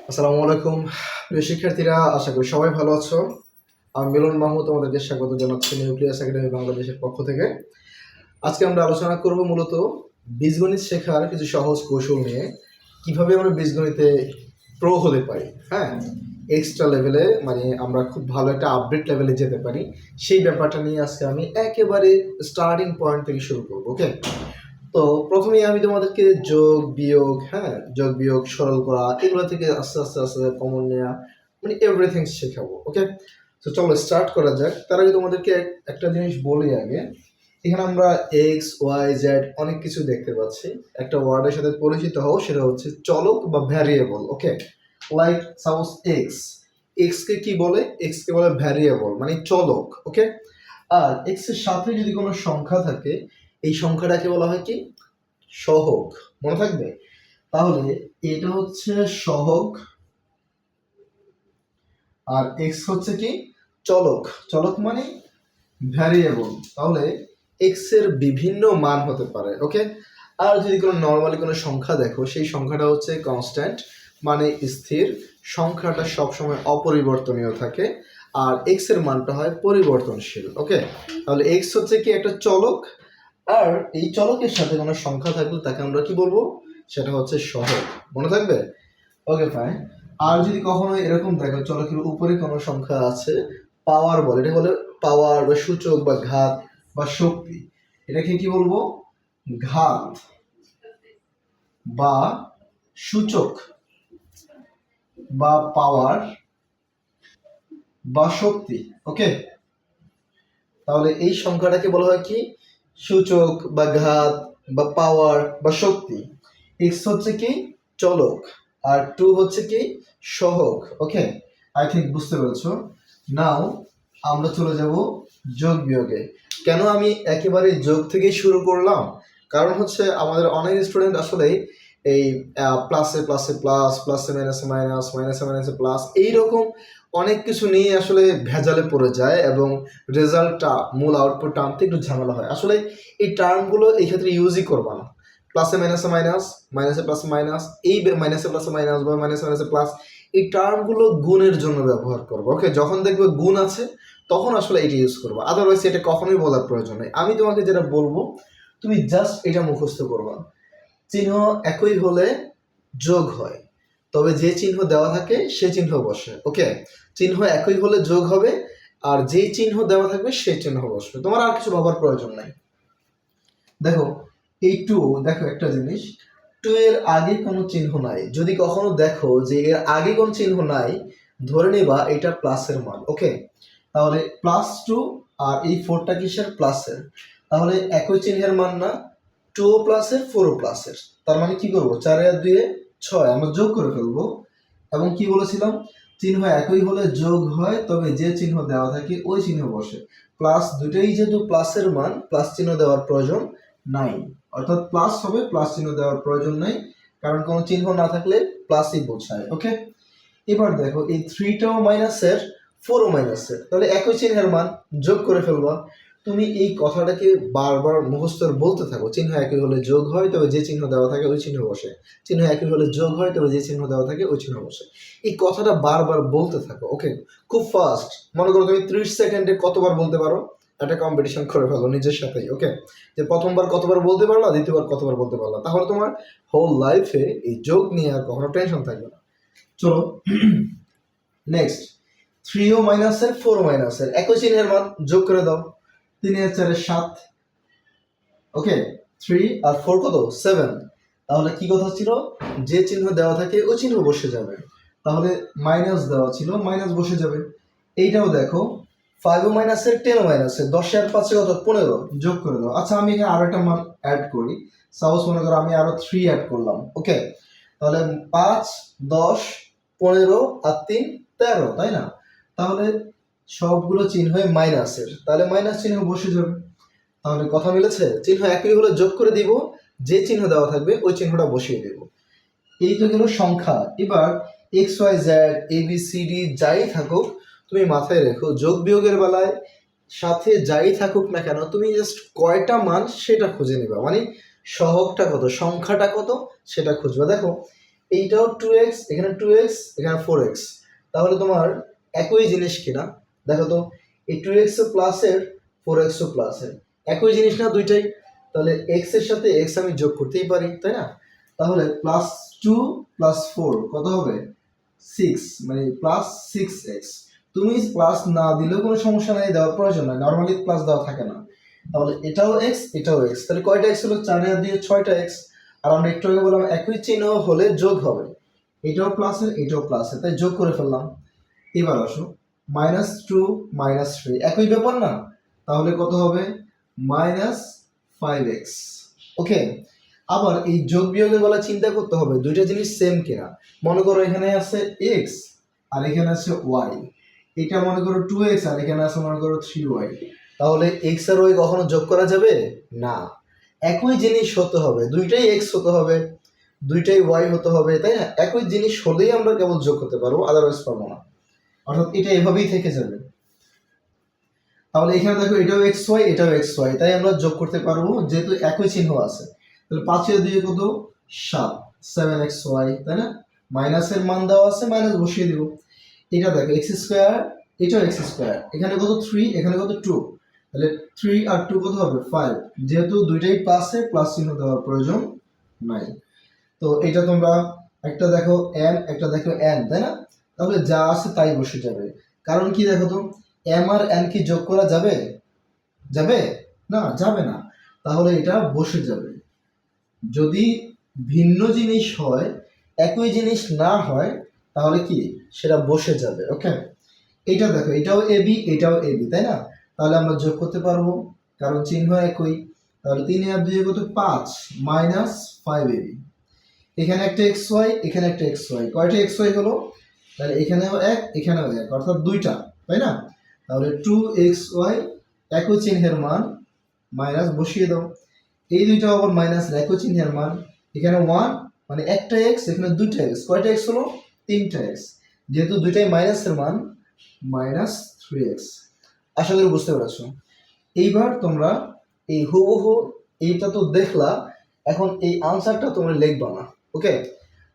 আসসালামু আলাইকুম প্রিয় শিক্ষার্থীরা, আশা করি সবাই ভালো আছো। আমি মিলন মাহমুদ তোমাদেরকে স্বাগত জানাচ্ছি নিউক্লিয়াস একাডেমি বাংলাদেশের পক্ষ থেকে। আজকে আমরা আলোচনা করব মূলত বীজগণিত শেখার কিছু সহজ কৌশল নিয়ে, কিভাবে আমরা বীজগণিতে প্রো হতে পারি। হ্যাঁ, এক্সট্রা লেভেলে, মানে আমরা খুব ভালো একটা আপডেট লেভেলে যেতে পারি, সেই ব্যাপারটা নিয়ে আজকে আমি একেবারে স্টার্টিং পয়েন্ট থেকে শুরু করবো। ওকে, তো প্রথমেই আমি তোমাদেরকে যোগ বিয়োগ, যোগ বিয়োগ সরল করা, এগুলো থেকে আস্তে আস্তে আস্তে কমন নেওয়া, মানে এভরিথিং শেখাবো। ওকে, তো চলো স্টার্ট করা যাক। তার আগে তোমাদেরকে একটা জিনিস বলি আগে। এখানে আমরা এক্স ওয়াই জেড অনেক কিছু দেখতে পাচ্ছি। একটা ওয়ার্ডের সাথে পরিচিত হও, সেটা হচ্ছে চলক বা ভ্যারিয়েবল। ওকে, লাইক সাপোজ এক্স, এক্স কে কি বলে? এক্স কে বলে ভ্যারিয়েবল, মানে চলক। ওকে, আর এক্স এর সাথে যদি কোনো সংখ্যা থাকে, এই সংখ্যাটাকে বলা হয় কি? সহগ। মনে থাকবে? তাহলে এটা হচ্ছে সহগ, আর এক্স হচ্ছে কি? চলক। চলক মানে ভ্যারিয়েবল। তাহলে এক্স এর বিভিন্ন মান হতে পারে। ওকে, আর যদি কোনো নর্মালি কোনো সংখ্যা দেখো, সেই সংখ্যাটা হচ্ছে কনস্ট্যান্ট, মানে স্থির। সংখ্যাটা সবসময় অপরিবর্তনীয় থাকে, আর এক্স এর মানটা হয় পরিবর্তনশীল। ওকে, তাহলে এক্স হচ্ছে কি? একটা চলক, আর এই চলকের সাথে কোনো সংখ্যা থাকলে তাকে আমরা কি বলবো? সেটা হচ্ছে সহগ। মনে থাকবে? ওকে, ফাইন। আর যদি কখনো এরকম দেখো চলকের উপরে কোনো সংখ্যা আছে, পাওয়ার বলে, এটা বলে পাওয়ার বা সূচক বা ঘাত বা শক্তি। এটাকে কি বলবো? ঘাত বা সূচক বা পাওয়ার বা শক্তি। ওকে, তাহলে এই সংখ্যাটাকে বলা হয় কি? সূচক বা ঘাত বা পাওয়ার বা শক্তি। এক্স হচ্ছে কি? চলক, আর টু হচ্ছে কি? সহগ। ওকে, আই থিঙ্ক বুঝতে পেরেছো। নাও আমরা চলে যাব যোগ বিয়োগে। কেন আমি একেবারে যোগ থেকে শুরু করলাম? কারণ হচ্ছে আমাদের অনেক স্টুডেন্ট আসলে এই প্লাসে প্লাসে প্লাস, প্লাসে মাইনাসে মাইনাস, মাইনাসে মাইনাসে প্লাস, এইরকম অনেক কিছু নিয়ে আসলে ভেজালে পড়ে যায়, এবং রেজাল্টটা, মূল আউটপুটটা আনতে একটু ঝামেলা হয়। আসলে এই টার্মগুলো এই ক্ষেত্রে ইউজই করবা না। প্লাসে মাইনাসে মাইনাস, মাইনাসে প্লাসে মাইনাস, এই মাইনাসে প্লাসে মাইনাস বা মাইনাসে মাইনাসে প্লাস, এই টার্মগুলো গুণের জন্য ব্যবহার করবো। ওকে, যখন দেখবে গুণ আছে তখন আসলে এটা ইউজ করবো, আদারওয়াইজ এটা কখনোই বলার প্রয়োজন নেই। আমি তোমাকে যেটা বলবো, তুমি জাস্ট এটা মুখস্থ করবা। চিহ্ন একই হলে যোগ হয়, তবে যে চিহ্ন দেওয়া থাকে সে চিহ্ন বসে। ওকে, চিহ্ন একই হলে যোগ হবে, আর যে চিহ্ন দেওয়া থাকবে সেই চিহ্ন বসবে। তোমার আর কিছু ভাবার প্রয়োজন নাই। দেখো এই টু, দেখো একটা জিনিস, টু এর আগে কোনো চিহ্ন নাই। যদি কখনো দেখো যে এর আগে কোনো চিহ্ন নাই, ধরে নিবা এটা প্লাসের মান। ওকে, তাহলে প্লাস টু, আর এই ফোরটা কিসের? প্লাসের। তাহলে একই চিহ্নের মান না? টু প্লাসের, ফোরও প্লাসের। তার মানে কি করবো? 4 আর 2 6, আমরা যোগ করে ফেলবো। এবং কি বলেছিলাম? চিহ্ন একই হলে যোগ হয়, তবে যে চিহ্ন দেওয়া থাকে ওই চিহ্ন বসে। প্লাস দুটোই যেহেতু প্লাসের মান, প্লাস চিহ্ন দেওয়ার প্রয়োজন নাই। অর্থাৎ প্লাস হবে, প্লাস চিহ্ন দেওয়ার প্রয়োজন নাই, কারণ কোনো চিহ্ন না থাকলে প্লাসই বোঝায়। ওকে, এবার দেখো এই থ্রিটাও মাইনাসের, ফোরও মাইনাসের, তাহলে একই চিহ্নের মান, যোগ করে ফেলবা। তুমি এই কথাটাকে বারবার মুখস্থ বলতে থাকো। চিহ্ন একই হলে যোগ হয়, তবে যে চিহ্ন দেওয়া থাকে ওই চিহ্ন বসে। চিহ্ন একই হলে যোগ হয়, তবে যে চিহ্ন দেওয়া থাকে ওই চিহ্ন বসে। এই কথাটা বারবার বলতে থাকো। ওকে, খুব ফাস্ট। মনে করো তুমি 30 সেকেন্ডে কতবার বলতে পারো, একটা কম্পিটিশন করে ফেলো নিজের সাথেই। ওকে, যে প্রথমবার কতবার বলতে পারলা, দ্বিতীয়বার কতবার বলতে পারলা, তাহলে তোমার হোল লাইফে এই যোগ নিয়ে আর কখনো টেনশন থাকবে না। চলো নেক্সট, থ্রিও মাইনাসের, ফোরও মাইনাসের, একই চিহ্নের মান, যোগ করে দাও। 3 আর 4 7। ওকে, 3 আর 4 কত? 7। তাহলে কি কথা ছিল? যে চিহ্ন দেওয়া থাকে ওই চিহ্ন বসে যাবে। তাহলে মাইনাস দেওয়া ছিল, মাইনাস বসে যাবে। এইটাও দেখো, 5 ও মাইনাসের, 10 ও মাইনাসের, 10 আর 5 কত? 15। যোগ করে দাও। আচ্ছা, আমি এখানে আরো একটা মান অ্যাড করি। সাপোজ মনে করো আমি আরো 3 অ্যাড করলাম। ওকে, তাহলে 5 10 15 আর 3 13, তাই না? তাহলে সবগুলো চিহ্ন মাইনাসের, তাহলে মাইনাস চিহ্ন বসে যাবে। তাহলে কথা মিলেছে? চিহ্ন একই হলে যোগ করে দিব, যে চিহ্ন দেওয়া থাকবে ওই চিহ্নটা বসিয়ে দেব। এই তো গেল সংখ্যা। এবার x Y Z A B C D যাই থাকুক, তুমি মাথায় রেখো যোগ বিয়োগের বেলায় সাথে যাই থাকুক না কেন, তুমি জাস্ট কয়টা মান সেটা খুঁজে নিবা। মানে সহগটা কত, সংখ্যাটা কত সেটা খুঁজবা। দেখো এইটাও 2x, এখানে 2x, এখানে 4x, তাহলে তোমার একই জিনিস কিনা দেখো তো, এই 2x ও প্লাসের 4x ও প্লাসের একই জিনিস না দুইটাই, তাহলে x এর সাথে x আমি যোগ করতেই পারি, তাই না? তাহলে +2 + 4 কত হবে 6, মানে +6x। তুমি প্লাস না দিলেও কোনো সমস্যা নাই, দেওয়ার প্রয়োজন নাই, নর্মালি প্লাস দেওয়া থাকে না। তাহলে এটাও x, এটাও x, তাহলে কয়টা x হলো? 4 আর 2 6টা x। আর আমরা একটু আগে বললাম একই চিহ্ন হলে যোগ হবে, এটাও প্লাসের এটাও প্লাসের, তাই যোগ করে ফেললাম। এবার আসো -2 -3 একই ব্যাপার না, তাহলে কত হবে -5x। ওকে, আবার এই যোগ বিয়োগের বেলা চিন্তা করতে হবে দুইটা জিনিস সেম কিনা। মনে করো এখানে আছে x আর এখানে আছে y, এটা মনে করো 2x আর এখানে আছে মনে করো 3y, তাহলে x আর y কখনো যোগ করা যাবে না। একই জিনিস হতে হবে, দুইটাই x হতে হবে, দুইটাই y হতে হবে, তাই না? একই জিনিস হলেই আমরা কেবল যোগ করতে পারবো, আদারওয়াইজ পারবো না। অর্থাৎ এটা এভাবেই থেকে যাবে। তাহলে এখানে দেখো এটাও xy এটাও xy, তাই আমরা যোগ করতে পারবো যেহেতু একই চিহ্ন আছে। তাহলে 5 এর 2 কত 7, 7xy, তাই না? মাইনাসের মান দেওয়া আছে, মাইনাস বসিয়ে দিব। এটা দেখো x স্কয়ার, এটাও x স্কয়ার, এখানে কত 3 এখানে কত 2, তাহলে 3 আর 2 কত হবে 5, যেহেতু দুইটাই প্লাসে প্লাস চিহ্ন দেওয়ার প্রয়োজন নাই। তো এটা তোমরা একটা দেখো m একটা দেখো n, তাই না? তাহলে যা আছে তাই বসে যাবে। কারণ কি দেখো তো, m আর n কি যোগ করা যাবে? যাবে না, যাবে না, তাহলে এটা বসে যাবে। যদি ভিন্ন জিনিস হয়, একই জিনিস না হয়, তাহলে কি সেটা বসে যাবে। ওকে, এটা দেখো এটাও এবি এটাও এবি, তাই না? তাহলে আমরা যোগ করতে পারবো কারণ চিহ্ন একই। তাহলে 3 আর 2 কত 5 -5ab। এখানে একটা xy এখানে একটা xy, কয়টা xy হলো? তাহলে এখানেও এক এখানেও এক, অর্থাৎ দুইটা, তাই না? তাহলে 2xy একই চিহ্নের মান মাইনাস বসিয়ে দাও, এই দুইটা আবার মাইনাস একই চিহ্নের মান, এখানে 1 মানে একটা x এখানে দুইটা x, কয়টা x হলো? 3টা x, যেহেতু দুইটাই মাইনাসের মান -3x। আশা করি বুঝতে পেরেছো। এইবার তোমরা এই হুবহু এইটা তো দেখলা, এখন এই আনসারটা তোমরা লিখবা না। ওকে,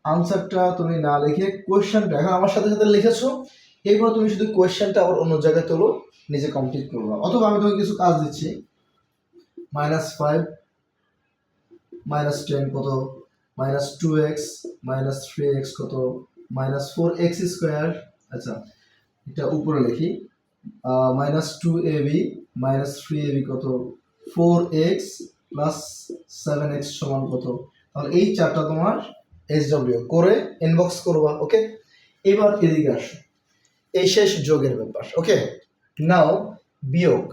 আনসারটা তুমি না লিখে কোয়েশ্চেনটা এখন আমার সাথে সাথে লিখেছো, এরপর তুমি শুধু কোয়েশ্চেনটা আবার অন্য জায়গায় তোলো, নিজে কমপ্লিট করবা। অথবা আমি তোমাকে কিছু কাজ দিচ্ছি, -5 -10 কত, -2x -3x কত, -4x স্কোয়ার। আচ্ছা, এটা উপরে লিখি, -2ab -3ab কত, 4x + 7x সমান কত। তাহলে এই চারটা তোমার SW করে ইনবক্স করবা। ওকে, এবার এদিকে আসো, এই শেষ যোগের ব্যাপার। ওকে, নাও বিয়োগ,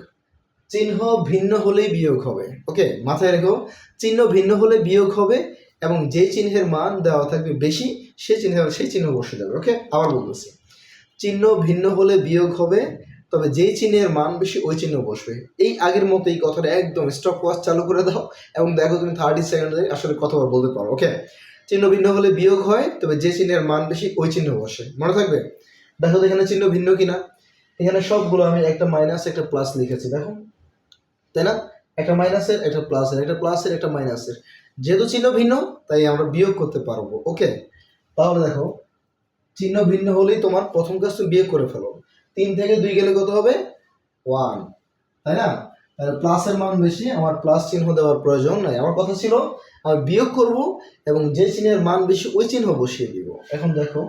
চিহ্ন ভিন্ন হলেই বিয়োগ হবে। ওকে, মাথায় রেখো, চিহ্ন ভিন্ন হলে বিয়োগ হবে এবং যে চিহ্নের মান দেওয়া থাকবে বেশি সেই চিহ্ন বসে যাবে। ওকে, আবার বলতেছি, চিহ্ন ভিন্ন হলে বিয়োগ হবে, তবে যেই চিহ্নের মান বেশি ওই চিহ্ন বসবে। এই আগের মতো এই কথাটা একদম স্টপ ওয়াচ চালু করে দাও এবং দেখো তুমি 30 সেকেন্ডে আসলে কতবার বলতে পারো। ওকে, চিহ্ন ভিন্ন হলে বিয়োগ হয়, তবে যে চিহ্নের মান বেশি ওই চিহ্ন বসে, মনে থাকবে। দেখো তো এখানে চিহ্ন ভিন্ন কিনা, এখানে সবগুলো আমি একটা মাইনাস একটা প্লাস লিখেছি, দেখো, তাই না? একটা মাইনাসের একটা প্লাসের একটা প্লাসের একটা মাইনাসের, যেহেতু চিহ্ন ভিন্ন তাই আমরা বিয়োগ করতে পারবো। ওকে, তাহলে দেখো চিহ্ন ভিন্ন হলেই তোমার প্রথম কাজ তুমি বিয়োগ করে ফেলো। 3 থেকে 2 গেলে কত হবে 1, তাই না? তাহলে প্লাসের মান বেশি, আমার প্লাস চিহ্ন দেওয়ার প্রয়োজন নাই। আমার কথা ছিল আমি বিয়োগ করব এবং যে চিহ্নের মান বেশি ওই চিহ্ন বসিয়ে দিব। এখন দেখো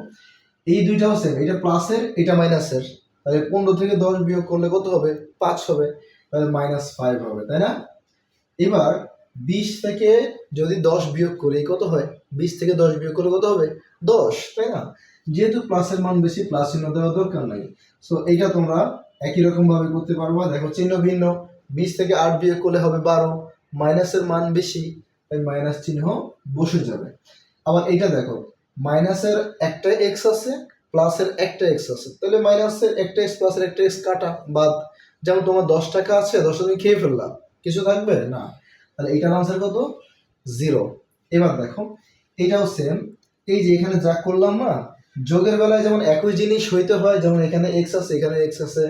এই দুইটাও সেম, এটা প্লাসের এটা মাইনাসের, তাহলে 15 থেকে 10 বিয়োগ করলে কত হবে 5 হবে, তাহলে -5 হবে, তাই না? এবার 20 থেকে যদি 10 বিয়োগ করি কত হয়, 20 থেকে 10 বিয়োগ করলে কত হবে 10, তাই না? যেহেতু প্লাসের মান বেশি প্লাস চিহ্ন দেওয়ার দরকার নাই। সো এইটা তোমরা একই রকম ভাবে করতে পারবা। দেখো চিহ্ন ভিন্ন, 20 থেকে 8 বিয়োগ করলে হবে 12, মাইনাসের মান বেশি তাই মাইনাস চিহ্ন বসে যাবে। আবার এইটা দেখো, মাইনাসের একটা x আছে প্লাসের একটা x আছে, তাহলে মাইনাসের একটা x প্লাসের একটা x কাটা বাদ। যেমন তোমার 10 টাকা আছে, 10 তুমি খেয়ে ফেললা, কিছু থাকবে না, তাহলে এটার আনসার কত 0। এবার দেখো এটাও সেম, এই যে এখানে যা করলাম না, যোগের বেলায় যেমন একই জিনিস হইতে হয়, যেমন এখানে x আছে এখানে x আছে,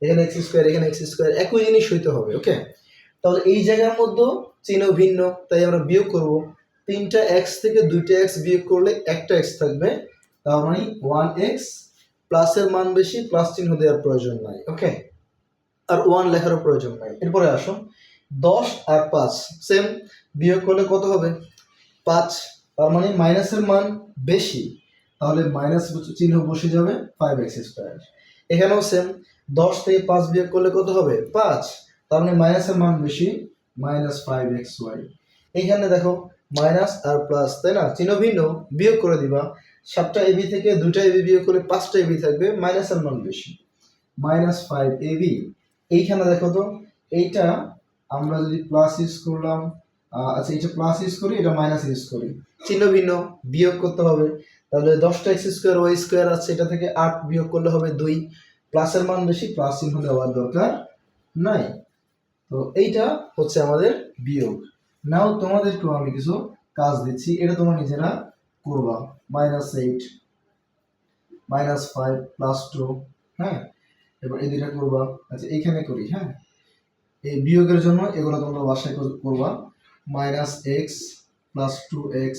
এখানে x স্কয়ার এখানে x স্কয়ার, একই জিনিস হইতে হবে। ওকে, তাহলে এই জায়গার মধ্যে চিহ্ন ভিন্ন তাই আমরা বিয়োগ করব, তিনটা এক্স থেকে দুইটা এক্স বিয়োগ করলে একটা এক্স থাকবে, তার মানে 1x, প্লাসের মান বেশি, প্লাস চিহ্ন দেওয়ার প্রয়োজন নাই, ওকে, আর 1 লেখারও প্রয়োজন নাই। এরপরে আসো 10 আর 5 সেম, বিয়োগ করলে কত হবে 5, তার মানে মাইনাসের মান বেশি, তাহলে মাইনাস চিহ্ন বসে যাবে 5x²। এখানেও সেম, 10 থেকে 5 বিয়োগ করলে কত হবে 5, তার মানে মাইনাসের মান বেশি, -5xy। এখানে দেখো মাইনাস আর প্লাস, তাই না, চিহ্ন ভিন্ন, বিয়োগ করে দিবা, 7টা এবি থেকে 2টা এবি বিয়োগ করলে 5টা এবি থাকবে, মাইনাসের মান বেশি, -5ab। এইখানে দেখো তো, এইটা আমরা যদি প্লাস ইউজ করলাম, আচ্ছা এটা প্লাস ইউজ করি, এটা মাইনাস ইউজ করি, চিহ্ন ভিন্ন, বিয়োগ করতে হবে, তাহলে 10টা x² y² আছে, এটা থেকে 8 বিয়োগ করলে হবে 2, প্লাসের মান বেশি, প্লাস চিহ্ন দেওয়ার দরকার নাই। তো এইটা হচ্ছে আমাদের বিয়োগ। নাও তোমাদেরকেও আমি কিছু কাজ দিচ্ছি, এটা তোমরা নিজেরা করবা। -8 -5 +2, হ্যাঁ, এবার এই দুইটা করবা। আচ্ছা এইখানে করি, হ্যাঁ, এই বিয়োগের জন্য এগুলো তোমরা বাসায় করবা। -x + 2x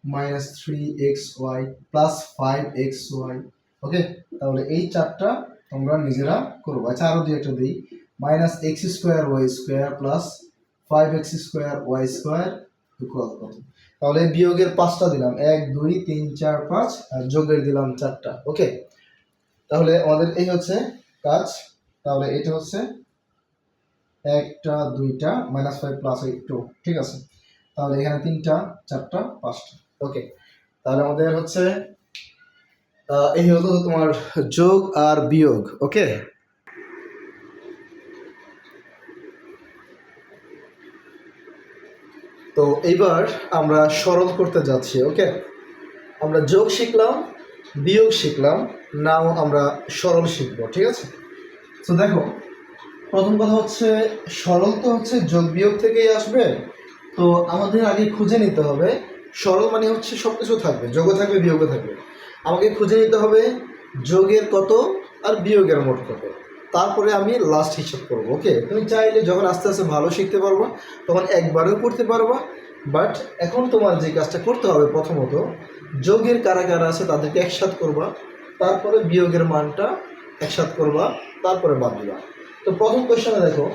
-3xy +5xy, ওকে, তাহলে এই চারটা তোমরা নিজেরা করবা। আচ্ছা আরো দুই একটা দিই, -x² y² +5x² y² equal কত, তাহলে বিয়োগের 5টা দিলাম, 1 2 3 4 5, আর যোগের দিলাম 4টা, ওকে। তাহলে আমাদের এই হচ্ছে কাজ, তাহলে এটা হচ্ছে 1টা 2টা -5 + 2, ঠিক আছে, তাহলে এখানে 3টা 4টা 5টা, ওকে। তাহলে আমাদের হচ্ছে এই হলো তোমার যোগ আর বিয়োগ, ওকে। তো এইবার আমরা সরল করতে যাচ্ছি, ওকে। আমরা যোগ শিখলাম, বিয়োগ শিখলাম, নাও আমরা সরল শিখবো, ঠিক আছে। তো দেখো, প্রথম কথা হচ্ছে সরল তো হচ্ছে যোগ বিয়োগ থেকেই আসবে, তো আমাদের আগে খুঁজে নিতে হবে, সরল মানে হচ্ছে সব কিছু থাকবে, যোগও থাকবে বিয়োগও থাকবে, আমাকে খুঁজে নিতে হবে যোগের কত আর বিয়োগের মোট কত, তারপরে আমি লাস্ট হিসাব করবো, ওকে। তুমি চাইলে যখন আস্তে আস্তে ভালো শিখতে পারবা তখন একবারেও করতে পারবা, বাট এখন তোমার যে কাজটা করতে হবে, প্রথমত যোগের কারা কারা আছে তাদেরকে একসাথ করবা, তারপরে বিয়োগের মানটা একসাথ করবা, তারপরে বাদ দিবা। তো প্রথম কোয়েশ্চনে দেখো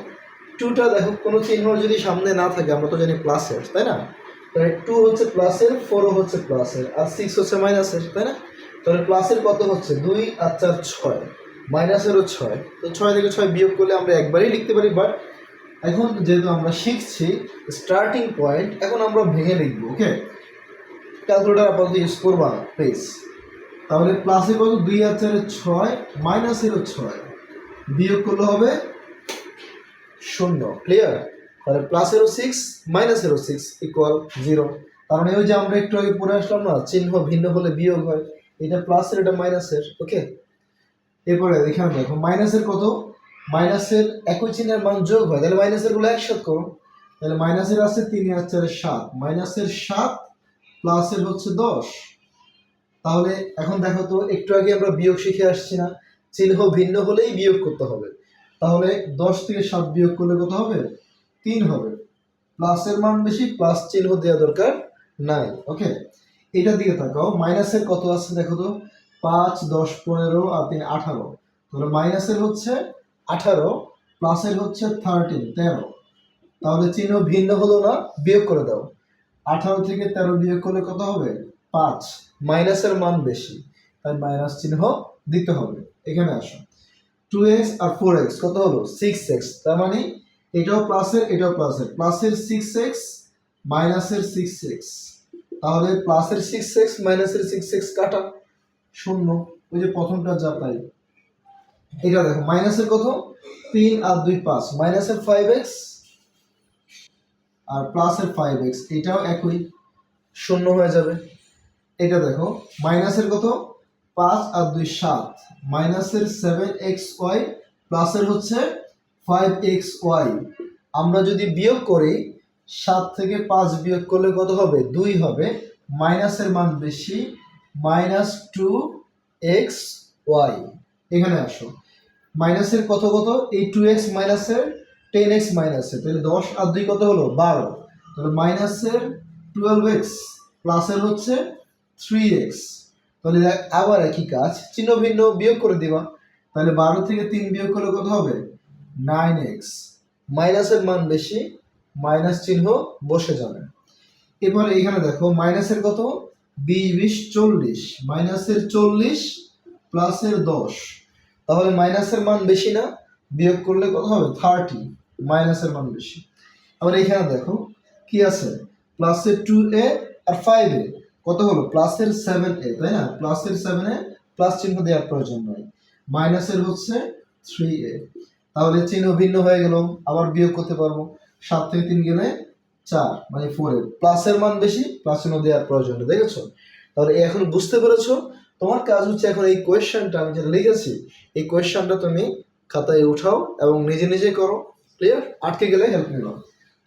2টা, দেখো কোনো চিহ্ন যদি সামনে না থাকে, আমরা তো জানি প্লাসের, তাই না, তাহলে 2 হচ্ছে প্লাসের, 4ও হচ্ছে প্লাসের, আর 6 হচ্ছে মাইনাসের, তাই না। তাহলে প্লাসের কত হচ্ছে 2 আর 4 6, মাইনাসেরও 6, তো 6 থেকে 6 বিয়োগ করলে আমরা একবারেই লিখতে পারি, বাট এখন যেহেতু আমরা শিখছি স্টার্টিং পয়েন্ট, এখন আমরা ভেঙে লিখবো, ওকে। ক্যালকুলেটর আপাতত ইউজ করবা না প্লিজ। তাহলে প্লাসের কত 2 আর 4 6, মাইনাসেরও 6, বিয়োগ করলে হবে 0, ক্লিয়ার। তাহলে প্লাসেরও 6 মাইনাসেরও 6 ইকুয়াল 0, কারণ ওই যে আমরা একটু আগে পড়ে আসলাম না, চিহ্ন ভিন্ন হলে বিয়োগ হয়, এটা প্লাসের এটা মাইনাসের, ওকে। এরপরে এখানে দেখো মাইনাসের কত, মাইনাসের একই চিহ্নের মান যোগ হয়, তাহলে মাইনাসের গুলো একসাথে করো, তাহলে মাইনাসের আছে 3 আর 4 7, মাইনাসের 7 প্লাসের হচ্ছে 10। তাহলে এখন দেখো তো, একটু আগে আমরা বিয়োগ শিখে আসছি না, চিহ্ন ভিন্ন হলেই বিয়োগ করতে হবে, তাহলে 10 থেকে 7 বিয়োগ করলে কত হবে 3 হবে, প্লাসের মান বেশি, প্লাস চিহ্ন দেওয়া দরকার নাই, ওকে। এটা দিকে তাকাও, মাইনাসের কত আছে দেখো তো, 5 10 15 আর 3 18, তাহলে মাইনাসের হচ্ছে 18, প্লাসের হচ্ছে 13, তাহলে চিহ্ন ভিন্ন হলো না, বিয়োগ করে দাও, 18 থেকে 13 বিয়োগ করলে কত হবে 5, মাইনাসের মান বেশি, তাই মাইনাস চিহ্ন দিতে হবে। এখানে আসো 2x আর 4x কত হলো 6x, তার মানে এটাও প্লাসের এটাও প্লাসের, প্লাসের 6x মাইনাসের 6x, তাহলে প্লাসের 6x মাইনাসের 6x কাটা 0, ওই যে প্রথমটা যা তাই। এটা দেখো মাইনাসের কত 3 আর 2 5, মাইনাসের 5x আর প্লাসের 5x, এটাও একই 0 হয়ে যাবে। এটা দেখো মাইনাসের কত 5 আর 2 7, মাইনাসের 7xy প্লাসের হচ্ছে 5xy। আমরা যদি বিয়োগ করি 7 থেকে 5 বিয়োগ করলে কত হবে 2 হবে, মাইনাসের মান বেশি, -2xy। এখানে আসো মাইনাসের কত কত, এই 2x মাইনাসের 10x মাইনাসের, তাহলে 10 আর 2 কত হলো 12, তাহলে মাইনাসের 12x প্লাসের হচ্ছে 3x। তাহলে দেখ আবার একই কাজ, চিহ্ন ভিন্ন, বিয়োগ করে দিবা। তাহলে 12 থেকে 3 বিয়োগ করলে কত হবে? 9x। মাইনাসের মান বেশি, মাইনাস চিহ্ন বসে যাবে। এবার এখানে দেখো মাইনাসের কত, 20 মাইনাসের 40 প্লাসের 10। তাহলে মাইনাসের মান বেশি না, বিয়োগ করলে কত হবে? 30, মাইনাসের মান বেশি। আবার এখানে দেখো কি আছে, প্লাসের 2a আর 5a কত হলো? প্লাসের 7a, তাই না? প্লাসের 7a প্লাস চিহ্ন দেওয়ার প্রয়োজন নয়, মাইনাসের হচ্ছে 3a। তাহলে চিহ্ন ভিন্ন হয়ে গেল, আবার বিয়োগ করতে পারবো। 7 থেকে 3 গেলে 4, মানে 4 এর প্লাসের মান বেশি, প্লাস চিহ্ন দেওয়ার প্রয়োজন নেই। দেখেছো? তাহলে এখন বুঝতে পেরেছো? তোমার কাজ হচ্ছে এখন এই কোয়েশ্চেনটা আমি যেটা লিখেছি, এই কোয়েশ্চেনটা তুমি খাতায় উঠাও এবং নিজে নিজে করো। ক্লিয়ার? আটকে গেলে হেল্প নিলাম।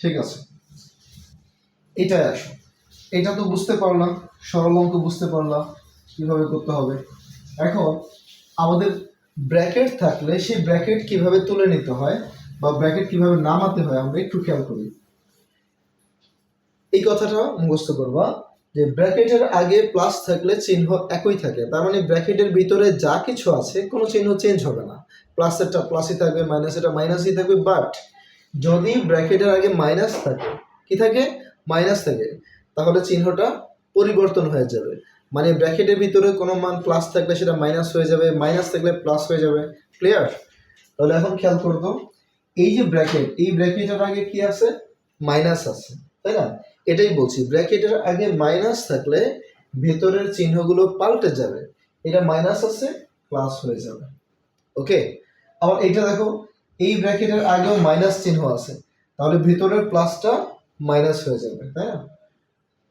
ঠিক আছে, এটাই আসো। এটা তো বুঝতে পারলাম, সরল অঙ্ক বুঝতে পারলাম কিভাবে করতে হবে। এখন আমাদের ব্র্যাকেট থাকলে সেই ব্র্যাকেট কিভাবে তুলে নিতে হয় বা ব্র্যাকেট কিভাবে নামাতে হয় আমরা একটু খেয়াল করি। এই কথাটা মুখস্থ করবা যে ব্র্যাকেটের আগে প্লাস থাকলে চিহ্ন একই থাকে, তার মানে ব্র্যাকেটের ভিতরে যা কিছু আছে কোনো চিহ্ন চেঞ্জ হবে না। প্লাসেরটা প্লাসই থাকবে, মাইনাসেরটা মাইনাসই থাকবে। বাট যদি ব্র্যাকেটের আগে মাইনাস থাকে, কি থাকে? মাইনাস থাকে, তাহলে চিহ্নটা পরিবর্তন হয়ে যাবে। মানে ব্র্যাকেটের ভিতরে কোনো মান প্লাস থাকলে সেটা মাইনাস হয়ে যাবে, মাইনাস থাকলে প্লাস হয়ে যাবে। ক্লিয়ার? তাহলে এখন খেয়াল করতো, এই যে ব্র্যাকেট, এই ব্র্যাকেটের আগে কি আছে? মাইনাস আছে, তাই না? এটাই বলছি, ব্র্যাকেটের আগে মাইনাস থাকলে ভেতরের চিহ্নগুলো পাল্টে যাবে। এটা মাইনাস আছে, প্লাস হয়ে যাবে। ওকে, আবার এইটা দেখো, এই ব্র্যাকেটের আগেও মাইনাস চিহ্ন আছে, তাহলে ভিতরের প্লাসটা মাইনাস হয়ে যাবে, তাই না?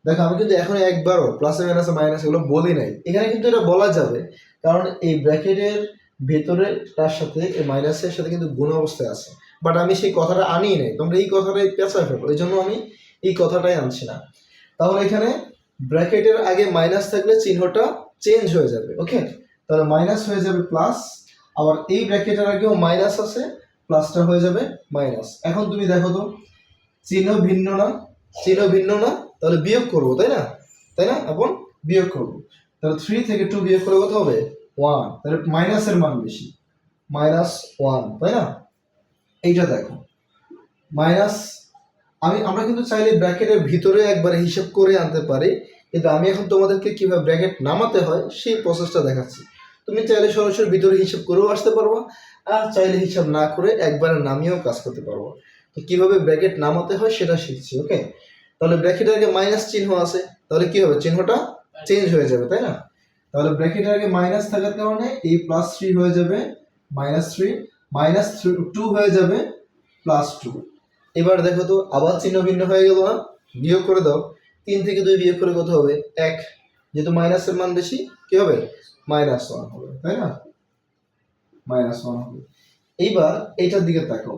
দেখো আমি কিন্তু এখন একবারও প্লাসে মাইনাসে মাইনাস এগুলো বলি নাই, এখানে কিন্তু এটা বলা যাবে, কারণ এই ব্র্যাকেটের ভেতরে তার সাথে এই মাইনাসের সাথে কিন্তু গুণ অবস্থায় আছে। বাট আমি সেই কথাটা আনি নাই, তোমরা এই কথাটাই পেঁচায় ফেলো, এই জন্য আমি এই কথাটাই আনছি না। তাহলে এখানে ব্র্যাকেটের আগে মাইনাস থাকলে চিহ্নটা চেঞ্জ হয়ে যাবে। ওকে, তাহলে মাইনাস হয়ে যাবে প্লাস, আবার এই ব্র্যাকেটের আগেও মাইনাস আছে, প্লাসটা হয়ে যাবে মাইনাস। এখন তুমি দেখো তো, চিহ্ন ভিন্ন না, চিহ্ন ভিন্ন না, তাহলে বিয়োগ করবো, তাই না? তাই না? এখন বিয়োগ করবো, তাহলে 3 থেকে 2 বিয়োগ করে কত হবে? 1। তাহলে মাইনাসের মান বেশি, -1, তাই না? এইটা দেখো মাইনাস, আমরা কিন্তু চাইলে ব্র্যাকেটের ভিতরে একবারে হিসাব করে আনতে পারি, কিন্তু আমি এখন তোমাদেরকে কিভাবে ব্র্যাকেট নামাতে হয় সেই প্রসেসটা দেখাচ্ছি। তুমি চাইলে সরাসরি ভিতরে হিসাব করেও আসতে পারবো, আর চাইলে হিসাব না করে একবারে নামিয়েও কাজ করতে পারবো। তো কিভাবে ব্র্যাকেট নামাতে হয় সেটা শিখছি। ওকে, তাহলে ব্র্যাকেটের আগে মাইনাস চিহ্ন আছে, তাহলে কি হবে? চিহ্নটা চেঞ্জ হয়ে যাবে, তাই না? তাহলে ব্র্যাকেটের আগে মাইনাস থাকার কারণে এই +3 হয়ে যাবে -3, -2 হয়ে যাবে +2। এবার দেখো তো, আবার চিহ্ন ভিন্ন হয়ে গেল না? বিয়োগ করে দাও, 3 থেকে 2 বিয়োগ করে কত হবে? 1। যেহেতু মাইনাসের মান বেশি, কি হবে? -1 হবে, তাই না? -1 হবে। এইবার এইটার দিকে তাকাও,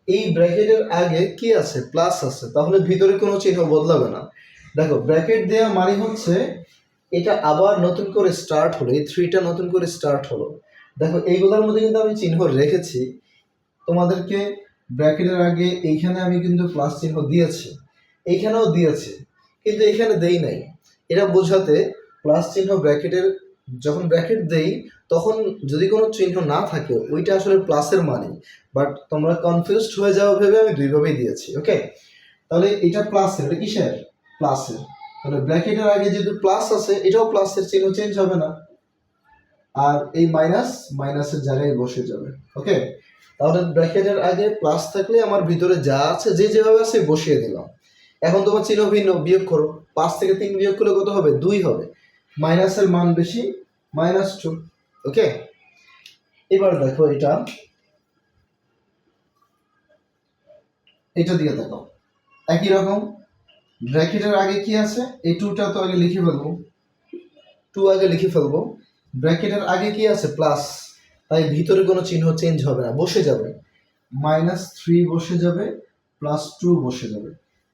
এই ব্র্যাকেটের আগে কি আছে? প্লাস আছে, তাহলে ভিতরে কোনো চিহ্ন বদলাবে না। দেখো ব্র্যাকেট দেওয়া মানে হচ্ছে এটা আবার নতুন করে স্টার্ট হলো, এই 3টা নতুন করে স্টার্ট হলো। দেখো এইগুলোর মধ্যে কিন্তু আমি চিহ্ন রেখেছি তোমাদেরকে। ব্র্যাকেটের আগে এইখানে আমি কিন্তু প্লাস চিহ্ন দিয়েছি, এইখানেও দিয়েছি, কিন্তু এখানে দেই নাই। এটা বোঝাতে প্লাস চিহ্ন ব্র্যাকেটের, যখন ব্র্যাকেট দেই তখন যদি কোনো চিহ্ন না থাকে ওইটা আসলে প্লাসের মানে, বাট তোমরা কনফিউজড হয়ে যাও ভেবে আমি দুইভাবেই দিয়েছি। ওকে, তাহলে এটা প্লাসের, এটা কিসের? প্লাসের। তাহলে ব্র্যাকেটের আগে যেহেতু প্লাস আছে, এটাও প্লাসের, চিহ্ন চেঞ্জ হবে না, আর এই মাইনাস মাইনাসের জায়গায় বসে যাবে। ওকে, তাহলে ব্র্যাকেটের আগে প্লাস থাকলে আমার ভিতরে যা আছে যে যেভাবে আছে বসিয়ে দিলাম। এখন তোমার চিহ্ন ভিন্ন, বিয়োগ করো, 5 থেকে 3 বিয়োগ করলে কত হবে? 2 হবে। মাইনাসের মান বেশি, -2। ওকে, এবার দেখো এটা দিয়ে দেখো একই রকম। ব্র্যাকেটের আগে কি আছে? এই 2টা তো আগে লিখে ফেলবো, 2 আগে লিখে ফেলবো। ব্র্যাকেটের আগে কি আছে? প্লাস, তাই ভিতরে কোনো চিহ্ন চেঞ্জ হবে না, বসে যাবে। -3 বসে যাবে, +2 বসে যাবে।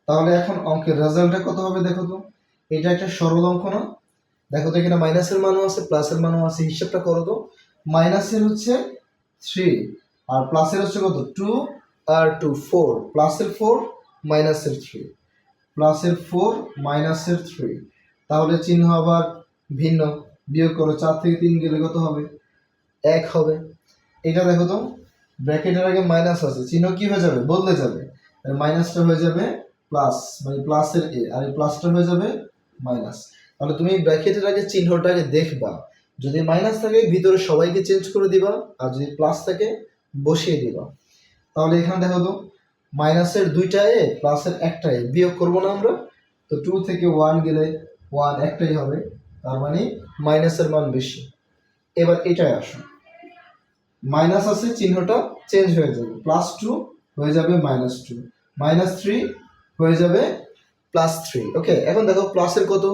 তাহলে এখন অঙ্কের রেজাল্টটা কত হবে দেখো তো। এটা একটা সরল অঙ্ক না? দেখো তো এখানে মাইনাসের মানও আছে, প্লাসের মানও আছে, হিসাবটা করো তো। মাইনাসের হচ্ছে 3 আর প্লাসের হচ্ছে কত? 2 আর 2 4, প্লাসের 4 মাইনাসের 3। প্লাসের 4 মাইনাসের 3, তাহলে চিহ্ন আবার ভিন্ন। বিয়োগ করো, 4 থেকে 3 গেলে কত হবে? 1 হবে। এটা দেখো তো, ব্র্যাকেটের আগে মাইনাস আছে, চিহ্ন কি হয়ে যাবে? বদলে যাবে। মাইনাসটা হয়ে যাবে প্লাস, মানে প্লাসের এ, আর এই প্লাসটা হয়ে যাবে মাইনাস। তাহলে তুমি ব্র্যাকেটের আগে চিহ্নটাকে দেখবা, যদি মাইনাস থাকে ভিতরে সবাইকে চেঞ্জ করে দিবা, আর যদি প্লাস থাকে বসিয়ে দিবা। তাহলে এখানে দেখো তো, মাইনাসের 2টা এ, প্লাসের 1টা এ, বিয়োগ করবো না আমরা? তো 2 থেকে 1 গেলে 1 একটাই হবে, তার মানে মাইনাসের মান বেশি। এবার এটাই আসো, মাইনাস আছে, চিহ্নটা চেঞ্জ হয়ে যাবে, +2 হয়ে যাবে -2, -3 হয়ে যাবে +3। ওকে, এখন দেখো প্লাসের কত?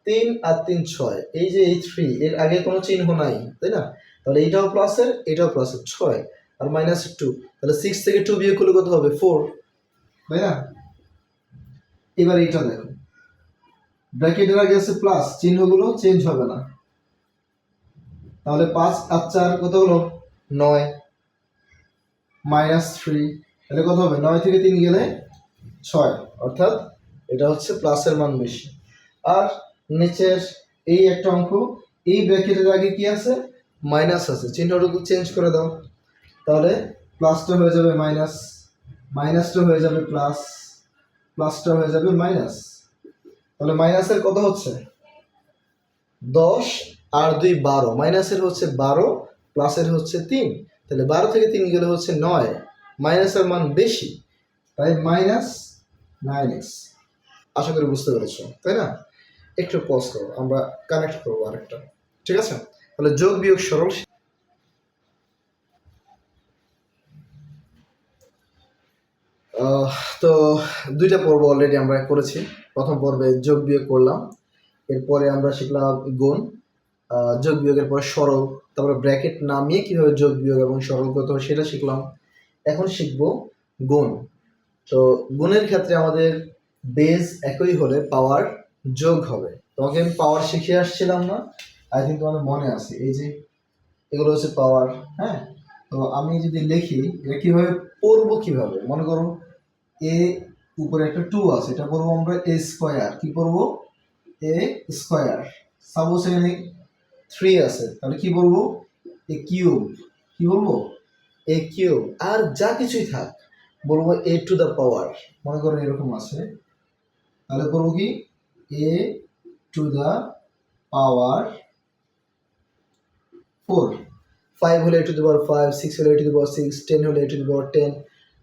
3 আর 3 6, এই যে এই 3 এর আগে কোনো চিহ্ন নাই, তাই না? তাহলে এইটাও প্লাসের, এটাও প্লাসের, 6 আর -2, তাহলে 6 থেকে 2 বিয়োগ করলে কত হবে? 4, তাই না? এবার এইটা দেখো, ব্র্যাকেটের আগে আছে প্লাস, চিহ্নগুলো চেঞ্জ হবে না। তাহলে 5 আর 4 কত হলো? 9, -3, তাহলে কত হবে? 9 থেকে 3 গেলে 6, অর্থাৎ এটা হচ্ছে প্লাসের মান বেশি। আর নিচের এই একটা অঙ্ক, এই ব্র্যাকেটের আগে কি আছে? মাইনাস আছে, চিহ্নটুকু চেঞ্জ করে দাও, তাহলে প্লাসটা হয়ে যাবে মাইনাস, মাইনাসটা হয়ে যাবে প্লাস, প্লাসটা হয়ে যাবে মাইনাস। তাহলে মাইনাসের কত হচ্ছে? 10 আর 2 12, মাইনাসের হচ্ছে 12, প্লাসের হচ্ছে 3, তাহলে 12 থেকে 3 গেলে হচ্ছে 9, মাইনাসের মান বেশি, তাই -9x। আশা করি বুঝতে পেরেছো, তাই না? একটু পজ করো, আমরা কানেক্ট করবো আরেকটা, ঠিক আছে? তাহলে যোগ বিয়োগ সরল। তো 2টা পর্ব অলরেডি আমরা করেছি। প্রথম পর্বে যোগ বিয়োগ করলাম, এরপরে আমরা শিখলাম গুণ, যোগ বিয়োগের পরে সরল, তারপরে ব্র্যাকেট নামিয়ে কিভাবে যোগ বিয়োগ এবং সরল করতে হবে সেটা শিখলাম। এখন শিখবো গুণ। তো গুণের ক্ষেত্রে আমাদের বেজ একই হলে পাওয়ার যোগ হবে। তোমাকে আমি পাওয়ার শিখিয়ে আসছিলাম না? আই থিঙ্ক তোমাদের মনে আছে, এই যে এগুলো হচ্ছে পাওয়ার। হ্যাঁ, তো আমি যদি লিখি এটা কিভাবে পড়বো, কিভাবে মনে করো এ উপরে একটা 2 আছে, এটা পড়বো আমরা এ স্কোয়ার। কি পড়বো? এ স্কোয়ার। সাপোজ এখানে 3 আছে, তাহলে কি বলবো? এ কিউব। কি বলবো? এ কিউব। আর যা কিছুই থাক বলবো এ টু দ্য পাওয়ার। মনে করো এরকম আছে, তাহলে বলবো কি? এ টু দ্য পাওয়ার 4। 5 হলে এ টু দি পাওয়ার 5, 6 হলে এ টু দি পাওয়ার 6, 10 হলে এ টু দি পাওয়ার 10।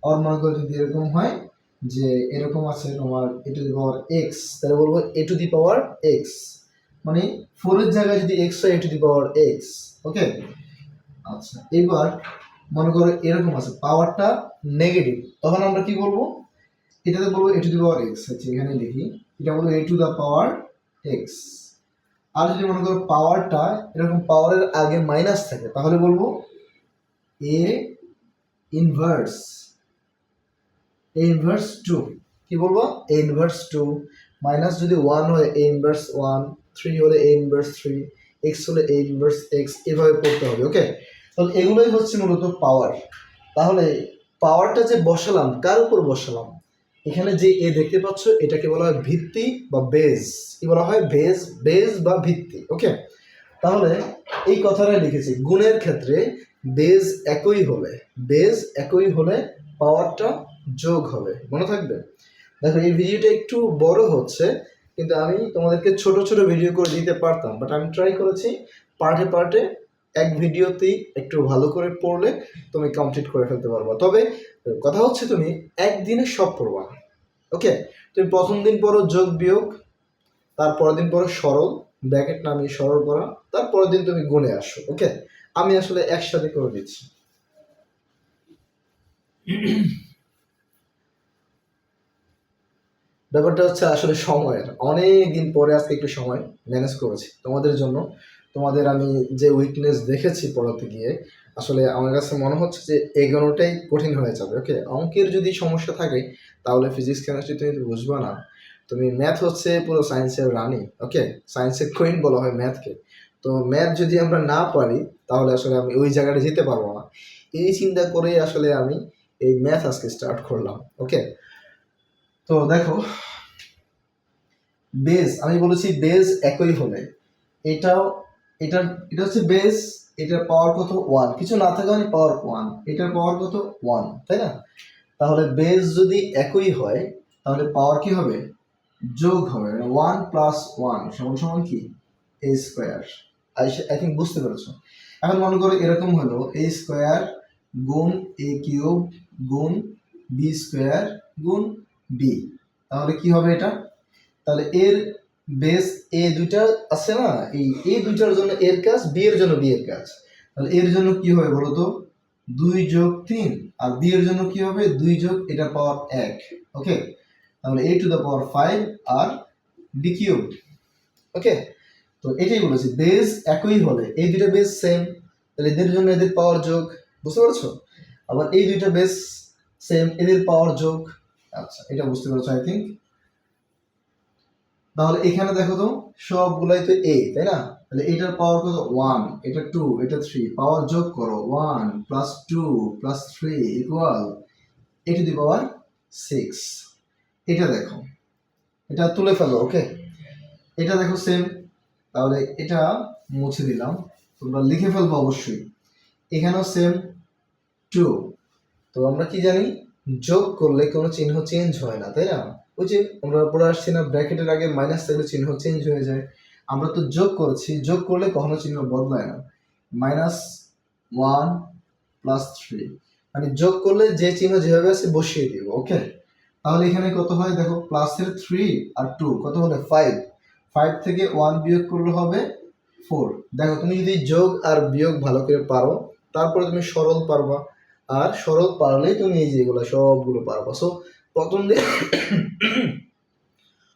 আর মনে করো যদি এরকম হয় যে এরকম আছে তোমার এ টু দি পাওয়ার এক্স, তাহলে বলবো এ টু দি পাওয়ার এক্স, মানে 4 এর জায়গায় যদি এক্স হয় এ টু দি পাওয়ার এক্স। ওকে, আচ্ছা এবার মনে করো এরকম আছে, পাওয়ারটা নেগেটিভ, তখন আমরা কি বলবো? এটাতে বলবো এ টু দি পাওয়ার এক্স। আচ্ছা এখানে লিখি, এটা বলবো এ টু দ্য পাওয়ার এক্স। আর যদি মনে করো পাওয়ারটা এরকম পাওয়ারের আগে মাইনাস থাকে, তাহলে বলবো এ ইনভার্স, এ ইনভার্স 2। কি বলবো? A inverse 2। মাইনাস যদি 1 হয় এ ইনভার্স 1, 3 হলে এ ইনভার্স 3, এক্স হলে এ ইনভার্স এক্স, এভাবে পড়তে হবে। ওকে, তাহলে এগুলোই হচ্ছে মূলত পাওয়ার। তাহলে পাওয়ারটা যে বসালাম, কার উপর বসালাম? এখানে যে এ দেখতে পাচ্ছ এটাকে বলা হয় ভিত্তি বা বেজ। কি বলা হয়? বেজ, বেজ বা ভিত্তি। ওকে, তাহলে এই কথাটাই লিখেছি, গুণের ক্ষেত্রে বেজ একই হলে, বেজ একই হলে পাওয়ারটা যোগ হবে, মনে থাকবে। দেখো এই ভিডিওটা একটু বড় হচ্ছে, কিন্তু আমি তোমাদেরকে ছোট ছোট ভিডিও করে দিতে পারতাম, বাট আমি ট্রাই করেছি পার্টে পার্টে এক ভিডিওতেই একটু ভালো করে পড়লে তুমি কমপ্লিট করে ফেলতে পারবা। তবে কথা হচ্ছে তুমি একদিনে সব পড়বা। ওকে, তুমি প্রথম দিন পড়ো যোগ বিয়োগ, তারপরের দিন পড়ো সরল, ব্র্যাকেট নামিয়ে সরল করা, তারপরের দিন তুমি গুণে আসো। ওকে, আমি আসলে একসাথে করে দিচ্ছি। ব্যাপারটা হচ্ছে আসলে সময়ের, অনেক দিন পরে আজকে একটু সময় ম্যানেজ করেছি তোমাদের জন্য। তোমাদের আমি যে উইকনেস দেখেছি পড়াতে গিয়ে, আসলে আমার কাছে মনে হচ্ছে যে এগোনোটাই কঠিন হয়ে যাবে। ওকে, অঙ্কের যদি সমস্যা থাকে তাহলে ফিজিক্স কেমিস্ট্রি তুমি বুঝবা না। তুমি ম্যাথ হচ্ছে পুরো সায়েন্সের রানী। ওকে, সায়েন্সের কুইন বলা হয় ম্যাথকে। তো ম্যাথ যদি আমরা না পারি তাহলে আসলে আমি ওই জায়গাটা যেতে পারবো না। এই চিন্তা করেই আসলে আমি এই ম্যাথ আজকে স্টার্ট করলাম। ওকে, তো দেখো বেজ আমি বলেছি বেজ একই হলে এটাও এটার এটা হচ্ছে বেজ, এটার পাওয়ার কত 1, কিছু না থাকা মানে পাওয়ার 1, এটার পাওয়ার কত 1, তাই না? তাহলে বেজ যদি একই হয় তাহলে পাওয়ার কি হবে? যোগ হবে, 1 + 1 সমান সমান কি? a square. আই থিঙ্ক বুঝতে পেরেছো। এখন মনে করো এরকম হলো a স্কয়ার গুণ a কিউব গুণ b স্কয়ার গুণ b, তাহলে কি হবে এটা? তাহলে এর বেস এ দুইটা আছে না, এই এ দুইটার জন্য এর কাজ, বি এর জন্য বি এর কাজ। তাহলে এর জন্য কি হবে বলো তো? 2 + 3, আর বি এর জন্য কি হবে? 2 যোগ এটা পাওয়ার 1। ওকে, তাহলে a⁵ আর বি কিউব। ওকে, তো এটাই বলেছি বেস একই হলে এই দুইটা বেস সেম, তাহলে এদের জন্য এদের পাওয়ার যোগ। বুঝতে পারছো? আবার এই দুইটা বেস সেম, এদের পাওয়ার যোগ। আচ্ছা, এটা বুঝতে পারছো আই থিঙ্ক। তাহলে এখানে দেখো তো সবগুলাই তো a, তাই না? তাহলে এটার পাওয়ার কত? 1, এটা 2, এটা 3, পাওয়ার যোগ করো 1 + 2 + 3 = a⁶। এটা দেখো, এটা তুলে ফেলো। ওকে, এটা দেখো সেম, তাহলে এটা মুছে দিলাম, তোমরা লিখে ফেলবো অবশ্যই। এখানেও সেম 2। তো আমরা কি জানি, যোগ করলে কোনো চিহ্ন চেঞ্জ হয় না, তাই না? ওই যে আমরা পড়ে আসছি না, ব্র্যাকেটের আগে মাইনাস থাকলে চিহ্ন চেঞ্জ হয়ে যায়। আমরা তো যোগ করেছি, যোগ করলে কখনো চিহ্ন বদলায় না। -1 + 3 মানে যোগ করলে যে চিহ্ন যেভাবে আছে বসিয়ে দিব। ওকে, তাহলে এখানে কত হয় দেখো, প্লাসের 3 আর 2 কত হলো? 5। 5 থেকে 1 বিয়োগ করলে হবে 4। দেখো তুমি যদি যোগ আর বিয়োগ ভালো করে পারো তারপরে তুমি সরল পারবা, আর সরল পারলেই তুমি এই যে এগুলো সবগুলো পারবা। সো প্রথম দিন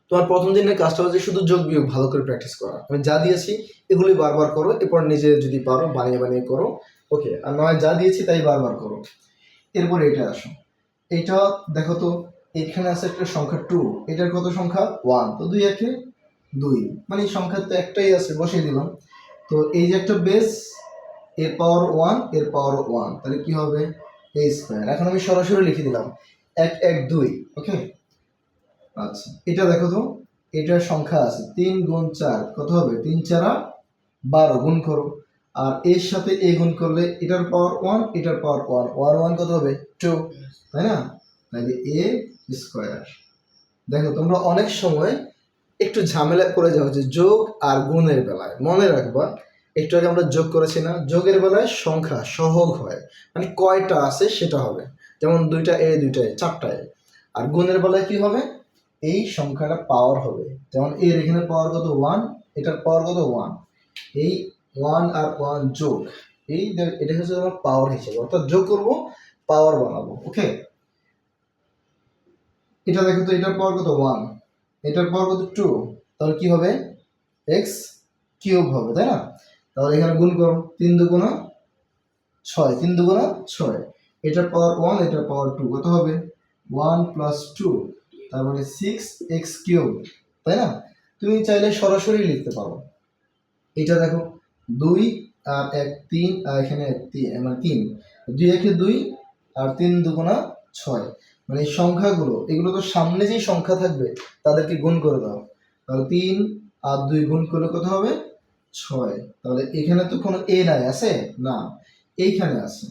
তোমার প্রথম দিনের কাজটা হচ্ছে শুধু যোগ বিয়োগ ভালো করে প্র্যাকটিস করা। আমি যা দিয়েছি এগুলি বারবার করো, এরপর নিজে যদি পারো বানিয়ে বানিয়ে করো। ওকে, আর নয় যা দিয়েছি তাই বারবার করো। এরপরে এটা আসো, এটা দেখো তো, এখানে আছে একটা সংখ্যা 2, এটার কত সংখ্যা? 1, তো 2 একে 2, মানে সংখ্যা তো একটাই আছে, বসিয়ে দিলাম। তো এই যে একটা বেস, এর পাওয়ার 1, এর পাওয়ার 1, তাহলে কি হবে? a²। এখন আমি সরাসরি লিখে দিলাম 1 1 2। ওকে, আচ্ছা এটা দেখো তো, এটার সংখ্যা আছে 3 × 4 কত হবে? 3 4 12, গুণ করো। আর এর সাথে এ গুণ করলে এটার পাওয়ার 1, এটার পাওয়ার 1, 1 1 কত হবে? 2, তাই না? তাহলে a²। দেখো তোমরা অনেক সময় একটু ঝামেলা করে যাও যে যোগ আর গুণের বেলায়। মনে রাখবা, একটু আগে আমরা যোগ করেছি না, যোগের বেলায় সংখ্যা সহগ হয়, মানে কয়টা আছে সেটা হবে। যেমন 2টা a 2টা a 4টা a। আর গুণের বেলায় কি হবে? এই সংখ্যাটা পাওয়ার হবে। যেমন এর এখানে পাওয়ার কত? 1, এটার পাওয়ার কত? 1। এই 1 আর 1 যোগ, এটা হচ্ছে আমার পাওয়ার হিসেবে, অর্থাৎ যোগ করব পাওয়ার বানাবো। ওকে, এটা দেখো তো, এটার পাওয়ার কত? 1, এটার পাওয়ার কত? 2, তাহলে কি হবে? x³ হবে, তাই না? তাহলে এখানে গুণ করো, 3 2 6, 3 2 6, এটার পাওয়ার 1, এটার পাওয়ার 2 কত হবে? 1 + 2, তার মানে 6x³, তাই না? তুমি চাইলে সরাসরি লিখতে পারো। এটা দেখো 2 আর 1 3, আর এখানে 3 মানে 3, 2 1 2 আর 3 2 6, মানে এই সংখ্যাগুলো, এগুলো তো সামনে যেই সংখ্যা থাকবে তাদেরকে গুণ করে দাও। তাহলে 3 আর 2 গুণ করলে কত হবে? 6। তাহলে এখানে তো কোনো এ নাই, আছে না? এইখানে আছে,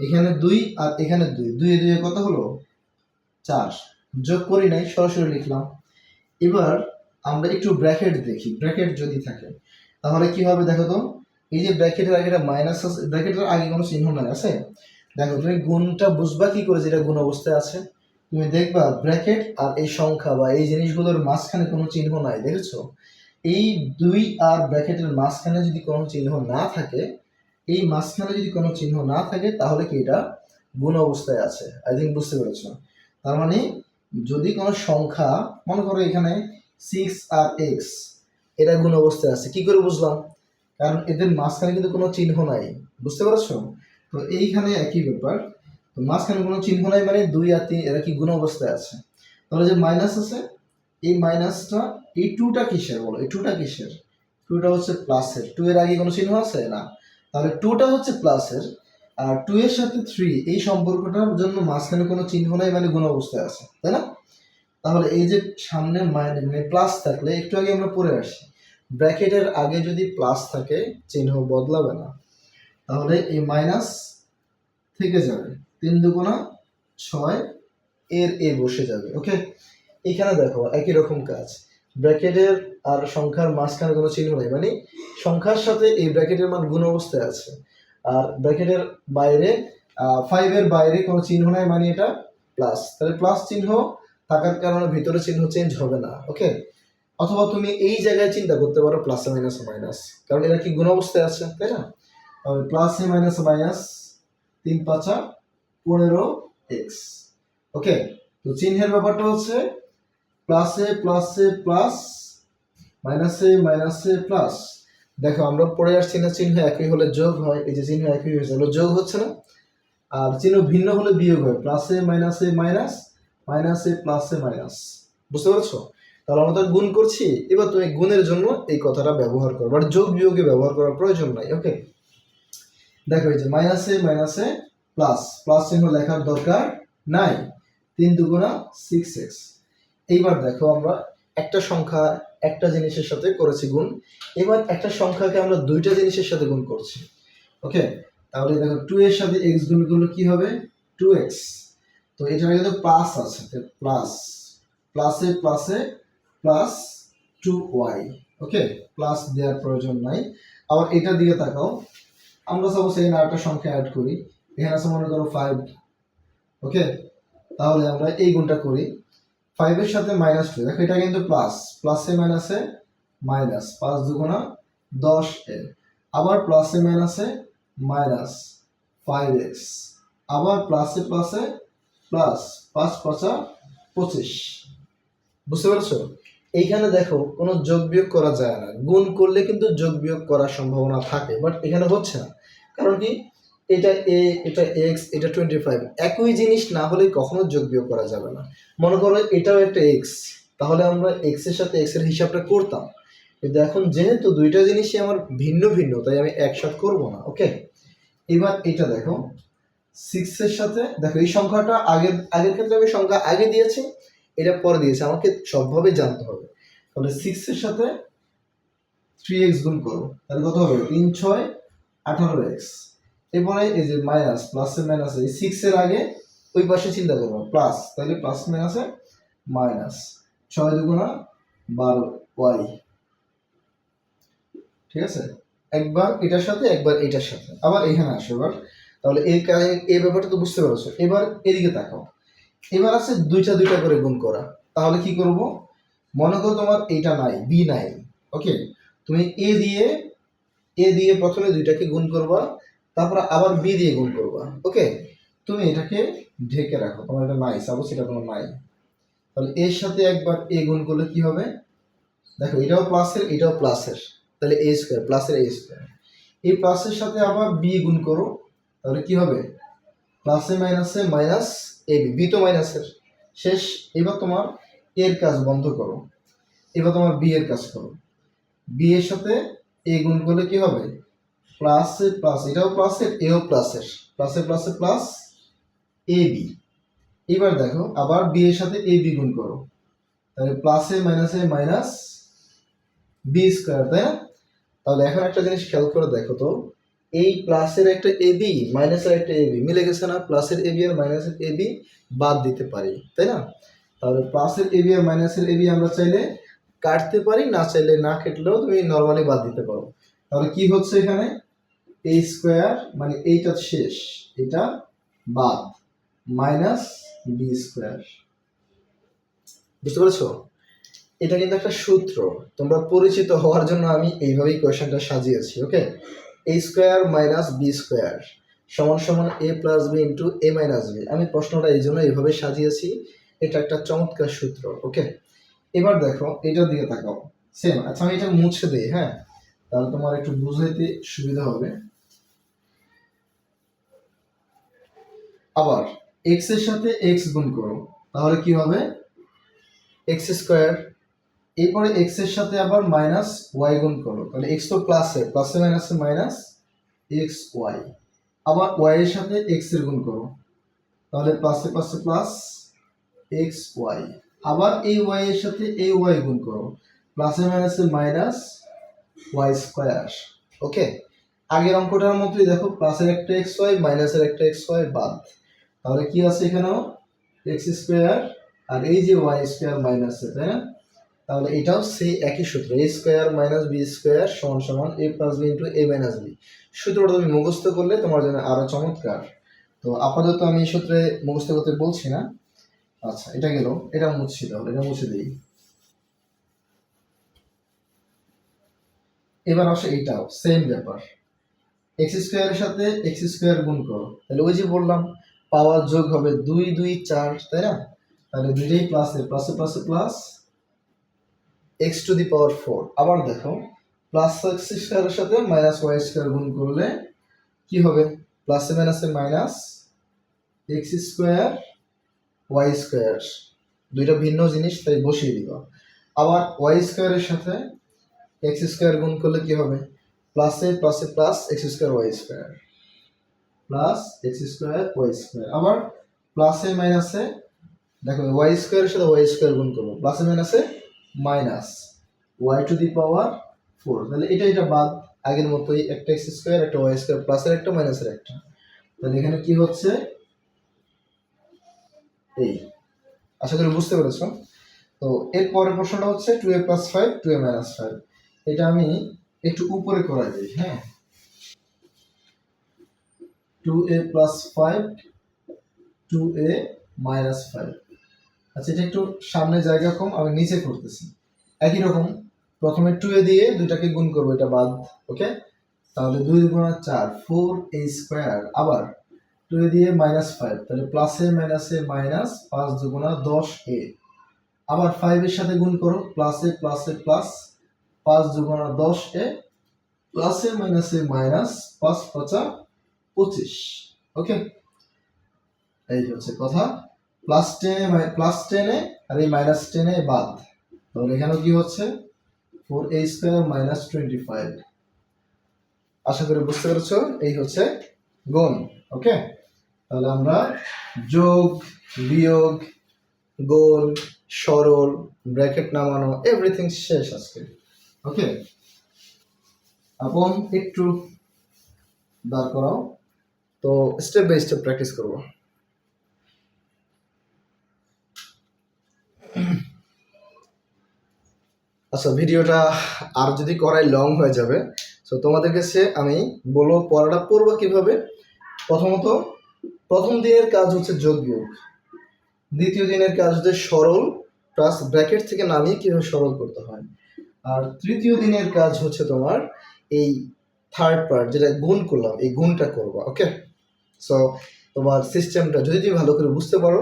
এখানে 2 আর এখানে 2, 2 এ 2 এ কত হলো? 4। যোগ করি নাই, সরাসরি লিখলাম। এবার আমরা একটু ব্র্যাকেট দেখি, ব্র্যাকেট যদি থাকে তাহলে কি হবে দেখো তো। এই যে ব্র্যাকেটের আগে একটা মাইনাস আছে, ব্র্যাকেটের আগে কোনো চিহ্ন নাই, আছে? দেখো তুমি গুণটা বুঝবা কি করে যেটা গুণ অবস্থায় আছে? তুমি দেখবা ব্র্যাকেট আর এই সংখ্যা বা এই জিনিসগুলোর মাঝখানে কোনো চিহ্ন নাই, দেখেছো? এই 2 আর ব্র্যাকেটের মাঝখানে যদি কোনো চিহ্ন না থাকে, এই মাঝখানে যদি কোনো চিহ্ন না থাকে তাহলে কি এটা গুণ অবস্থায় আছে। আই থিঙ্ক বুঝতে পেরেছো। তার মানে যদি কোনো সংখ্যা, মনে করো এখানে 6 আর x, এটা গুণ অবস্থায় আছে, কি করে বুঝলাম? কারণ এদের মাঝখানে কিন্তু কোনো চিহ্ন নাই। বুঝতে পারছো? তো এইখানে একই ব্যাপার, তো মাঝখানে কোনো চিহ্ন নাই মানে 2 আর 3 এরা কি গুণ অবস্থায় আছে। তাহলে যে মাইনাস আছে, এই মাইনাসটা, এই 2টা কিসের বলো? এই 2টা কিসের? 2টা হচ্ছে প্লাসের। 2 এর আগে কোনো চিহ্ন আছে না, তাহলে 2টা হচ্ছে প্লাসের, আর 2 এর সাথে 3 এই সম্পর্কটার জন্য মাঝখানে কোনো চিহ্ন নাই মানে গুণ অবস্থায় আছে, তাই না? তাহলে এই যে সামনে মানে প্লাস থাকলে, একটু আগে আমরা পড়ে আসি, ব্র্যাকেটের আগে যদি প্লাস থাকে চিহ্ন বদলাবে না, তাহলে এই মাইনাস থেকে যাবে, 3×6 এর এ বসে যাবে। ওকে, এখানে দেখো একই রকম কাজ, ব্র্যাকেটের আর সংখ্যার মাঝখানে কোনো চিহ্ন নেই, মানে সংখ্যার সাথে এই ব্র্যাকেটের মান গুণ অবস্থায় আছে, আর ব্র্যাকেটের বাইরে 5-এর বাইরে কোনো চিহ্ন নাই, মানে এটা প্লাস, তাহলে প্লাস চিহ্ন থাকার কারণে ভিতরে চিহ্ন চেঞ্জ হবে না। ওকে, অথবা তুমি এই জায়গায় চিন্তা করতে পারো প্লাসে মাইনাসে মাইনাস, কারণ এটা কি গুণ অবস্থায় আছে, তাই না? তাহলে প্লাসে মাইনাসে মাইনাস, 3×5 = 15x। ওকে, তো চিহ্নের ব্যাপারটা হচ্ছে প্লাসে প্লাসে প্লাস, মাইনাসে মাইনাসে প্লাস। দেখো আমরা পড়ে আসছি না, চিহ্ন একই হলে যোগ হয়, এই যে চিহ্ন একই হয়েছে, হলো যোগ হচ্ছে না, আর চিহ্ন ভিন্ন হলে বিয়োগ হয়, প্লাসে মাইনাসে মাইনাস, মাইনাসে প্লাসে মাইনাস। বুঝতে পারছো? তাহলে আমরা তো গুণ করছি, এবার তুমি গুণের জন্য এই কথাটা ব্যবহার করো, বাট যোগ বিয়োগে ব্যবহার করার প্রয়োজন নাই। ওকে, দেখো এই যে মাইনাসে মাইনাসে প্লাস, প্লাস চিহ্ন লেখার দরকার নাই, 3×6x। এইবার দেখো আমরা একটা সংখ্যা একটা জিনিসের সাথে করেছি গুণ, এবার একটা সংখ্যাকে আমরা দুইটা জিনিসের সাথে গুণ করছি। ওকে, তাহলে দেখো 2 এর সাথে x গুণ করলে কি হবে, 2x। তো এটার কিন্তু প্লাস আছে, প্লাস, প্লাসে প্লাসে প্লাস 2y। ওকে, প্লাস দেওয়ার প্রয়োজন নাই। আবার এটার দিকে তাকাও, আমরা সাপোজ এখানে আরেকটা সংখ্যা অ্যাড করি, এখানে আছে মনে করো 5। ওকে, তাহলে আমরা এই গুণটা করি, 5 এর সাথে -2, দেখো এটা কিন্তু প্লাস, প্লাসে মাইনাসে মাইনাস, 5×2 = 10 আবার প্লাসে মাইনাসে মাইনাস 5x, আবার প্লাসে প্লাসে প্লাস, 5×5 = 25। বুঝতে পারছো? এইখানে দেখো কোনো যোগ বিয়োগ করা যায় না, গুণ করলে কিন্তু যোগ বিয়োগ করার সম্ভাবনা থাকে, বাট এখানে হচ্ছে না, কারণ কি, এটা এ, এটা এক্স, এটা 25, একই জিনিস না হলে কখনো যোগ বিয়োগ করা যাবে না। মনে করো এটাও একটা এক্স, তাহলে আমরা এক্স এর সাথে এক্স এর হিসাবটা করতাম, কিন্তু এখন যেহেতু দুইটা জিনিসই আমার ভিন্ন ভিন্ন, তাই আমি একসাথে করব না। ওকে, এবার এটা দেখো 6 এর সাথে, দেখো এই সংখ্যাটা আগের আগের ক্ষেত্রে আমি সংখ্যা আগে দিয়েছি, এটা পরে দিয়েছে, আমাকে সবভাবে জানতে হবে। তাহলে 6 এর সাথে 3x গুণ করো, তাহলে কত হবে, 3×6 = 18x। এরপরে এই যে মাইনাস, প্লাসে মাইনাসে, এই 6 এর আগে ওই পাশে চিন্তা করবো প্লাস, তাহলে প্লাস মাইনাসে মাইনাস, 6×2 = 12y। ঠিক আছে, একবার এটার সাথে একবার এটার সাথে, আবার এখানে আসো এবার। তাহলে এই ব্যাপারটা তো বুঝতে পারছো। এবার এদিকে তাকাও, এবার আছে দুইটা দুইটা করে গুণ করা, তাহলে কি করব, মনে করো তোমার এইটা নাই, বি নাই। ওকে, তুমি এ দিয়ে প্রথমে দুইটাকে গুণ করবা, তারপর আবার বি দিয়ে গুণ করবা। ওকে, তুমি এটাকে ঢেকে রাখো, তোমার এটা নাই, সাপোজ এটা তোমার নাই, তাহলে এর সাথে একবার এ গুণ করলে কি হবে, দেখো এটাও প্লাসের এটাও প্লাসের, তাহলে a স্কয়ার, প্লাসের a স্কয়ার। এই প্লাসের সাথে আবার বি গুণ করো, তাহলে কি হবে, প্লাসে মাইনাসে মাইনাস ab, বি তো মাইনাসের শেষ। এবার তোমার এর কাজ বন্ধ করো, এবার তোমার বি এর কাজ করো, বি এর সাথে এ গুণ করলে কি হবে, প্লাসে প্লাস, এটাও প্লাসের এও প্লাসের, প্লাসে প্লাসে প্লাস এ বি। এবার দেখো আবার বি এর সাথে এ বি গুণ করো, তাহলে প্লাসে মাইনাসে মাইনাস বি স্কয়ার, তাই না? তাহলে এখন একটা জিনিস খেয়াল করে দেখো তো, এই প্লাসের একটা এ বি মাইনাসের একটা এ বি মিলে গেছে না, প্লাসের এ বি আর মাইনাসের এ বি বাদ দিতে পারি, তাই না? তাহলে প্লাসের এ বি আর মাইনাসের এ বি আমরা চাইলে কাটতে পারি, না চাইলে না কেটলেও তুমি নর্মালি বাদ দিতে পারো। তাহলে কি হচ্ছে এখানে, এ স্কয়ার মানে এইটা শেষ, এটা বাদ, মাইনাস বি স্কয়ার। বুঝতে পেরেছো? এটা কিন্তু একটা সূত্র, তোমরা পরিচিত হওয়ার জন্য আমি এইভাবেই কোয়েশ্চেনটা সাজিয়েছি। Okay, a square minus B square সমান সমান a plus B into a minus B. আমি প্রশ্নটা এই জন্য এইভাবে সাজিয়েছি, এটা একটা চমৎকার সূত্র। ওকে, এবার দেখো এটার দিকে তাকাও, সেম। আচ্ছা আমি এটা মুছে দিই, হ্যাঁ, তাহলে তোমার একটু বুঝাইতে সুবিধা হবে। আবার x এর সাথে x গুণ করো, তাহলে কি হবে, x স্কয়ার। এরপরে x এর সাথে আবার মাইনাস y গুণ করো, তাহলে x তো প্লাসে, প্লাসে মাইনাসে মাইনাস এক্স ওয়াই। আবার y এর সাথে x এর গুণ করো, তাহলে প্লাসে প্লাসে প্লাস এক্স ওয়াই। আবার এই ওয়াই এর সাথে এই ওয়াই গুণ করো, প্লাসে মাইনাসে মাইনাস ওয়াই স্কোয়ার। ওকে, আগের অঙ্কটার মতোই দেখো, প্লাসের একটা এক্স ওয়াই মাইনাসের একটা এক্স ওয়াই বাদ, তাহলে কি আছে এখানেও এক্স স্কোয়ার, আর এই যে ওয়াই স্কোয়ার মাইনাস, তাই না? তাহলে এটাও সেই একই সূত্র, এ স্কোয়ার মাইনাস বি স্কোয়ার সমান সমান এ প্লাস বি ইন্টু এ মাইনাস বি। সূত্রটা তুমি মুখস্থ করলে তোমার জন্য আরো চমৎকার। তো আপাতত আমি এই সূত্রে মুখস্থ করতে বলছি না। আচ্ছা, এটা গেল, এটা মুছছি, তাহলে এটা মুছে দিই। এবার আসে এইটাও সেম ব্যাপার, এক্স স্কোয়ারের সাথে এক্স স্কোয়ার গুণ করো, তাহলে ওই যে বললাম পাওয়ার যোগ হবে 2 2 4, তাই না? তাহলে দুইটাই প্লাসে প্লাসে প্লাসে প্লাস এক্স টু দি পাওয়ার 4। আবার দেখো, প্লাস এক্স স্কোয়ারের সাথে মাইনাস ওয়াই স্কোয়ার গুণ করলে কি হবে? প্লাসে মাইনাসে minus X square Y square, দুইটা ভিন্ন জিনিস, তাই বসিয়ে দিবা। আবার ওয়াই স্কোয়ারের সাথে এক্স স্কোয়ার গুণ করলে কি হবে? প্লাসে প্লাসে plus X square Y square, plus X square Y square. আবার প্লাসে মাইনাসে দেখো ওয়াই স্কোয়ারের সাথে ওয়াই স্কোয়ার গুণ করবো, প্লাসে মাইনাসে মাইনাস ওয়াই টু দি পাওয়ার 4। তাহলে এটা বাদ, আগের মতোই একটা এক্স স্কোয়ার একটা ওয়াই স্কোয়ার, প্লাসের একটা মাইনাসের একটা। তাহলে এখানে কি হচ্ছে এই, আশা করি বুঝতে পেরেছ। তো এর পরের প্রশ্নটা হচ্ছে 2a + 5 2a - 5। এটা আমি একটু উপরে করা যাই, হ্যাঁ, 2a + 5 2a - 5। আচ্ছা, এটা একটু সামনে জায়গা কম, আমি নিচে করতেছি। একই রকম প্রথমে 2a দিয়ে দুইটাকে গুণ করবো, এটা বাদ। ওকে, তাহলে 2 × 4 4a স্কোয়ার। আবার 2a দিয়ে -5, তাহলে প্লাসে মাইনাসে মাইনাস 5 × 10a। আবার 5 এর সাথে গুণ করো, প্লাসে প্লাসে প্লাস 5 × 10a, প্লাসে মাইনাসে মাইনাস 5 × 5 = 25। ওকে, এই হচ্ছে কথা। প্লাস 10 আর এই -10 বাদ, তাহলে এখানেও কি হচ্ছে 4a স্কোয়ার - 25। আশা করি বুঝতে পেরেছো, এই হচ্ছে গুণ। ওকে, তাহলে আমরা যোগ বিয়োগ গুণ সরল ব্র্যাকেট নামানো এভরিথিং শেষ আজকে। ওকে, এখন একটু দাঁড় করাও, তো স্টেপ বাই স্টেপ প্র্যাকটিস করবো। আচ্ছা, ভিডিওটা আর যদি করাই লং হয়ে যাবে, তো তোমাদের কাছে আমি বলবো পড়াটা পড়বো কিভাবে। প্রথমত প্রথম দিনের কাজ হচ্ছে যোগ বিয়োগ, দ্বিতীয় দিনের কাজ হচ্ছে সরল প্লাস ব্র্যাকেট থেকে নামিয়ে কিভাবে সরল করতে হয়, আর তৃতীয় দিনের কাজ হচ্ছে তোমার এই থার্ড পার্ট যেটা গুণ করলাম, এই গুণটা করবা। ওকে, সো তোমার সিস্টেমটা যদি তুমি ভালো করে বুঝতে পারো,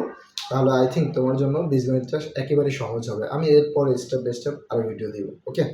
তাহলে আই থিঙ্ক তোমার জন্য বীজগণিতটা একেবারে সহজ হবে। আমি এরপরে স্টেপ বাই স্টেপ আরো ভিডিও দিব। ওকে।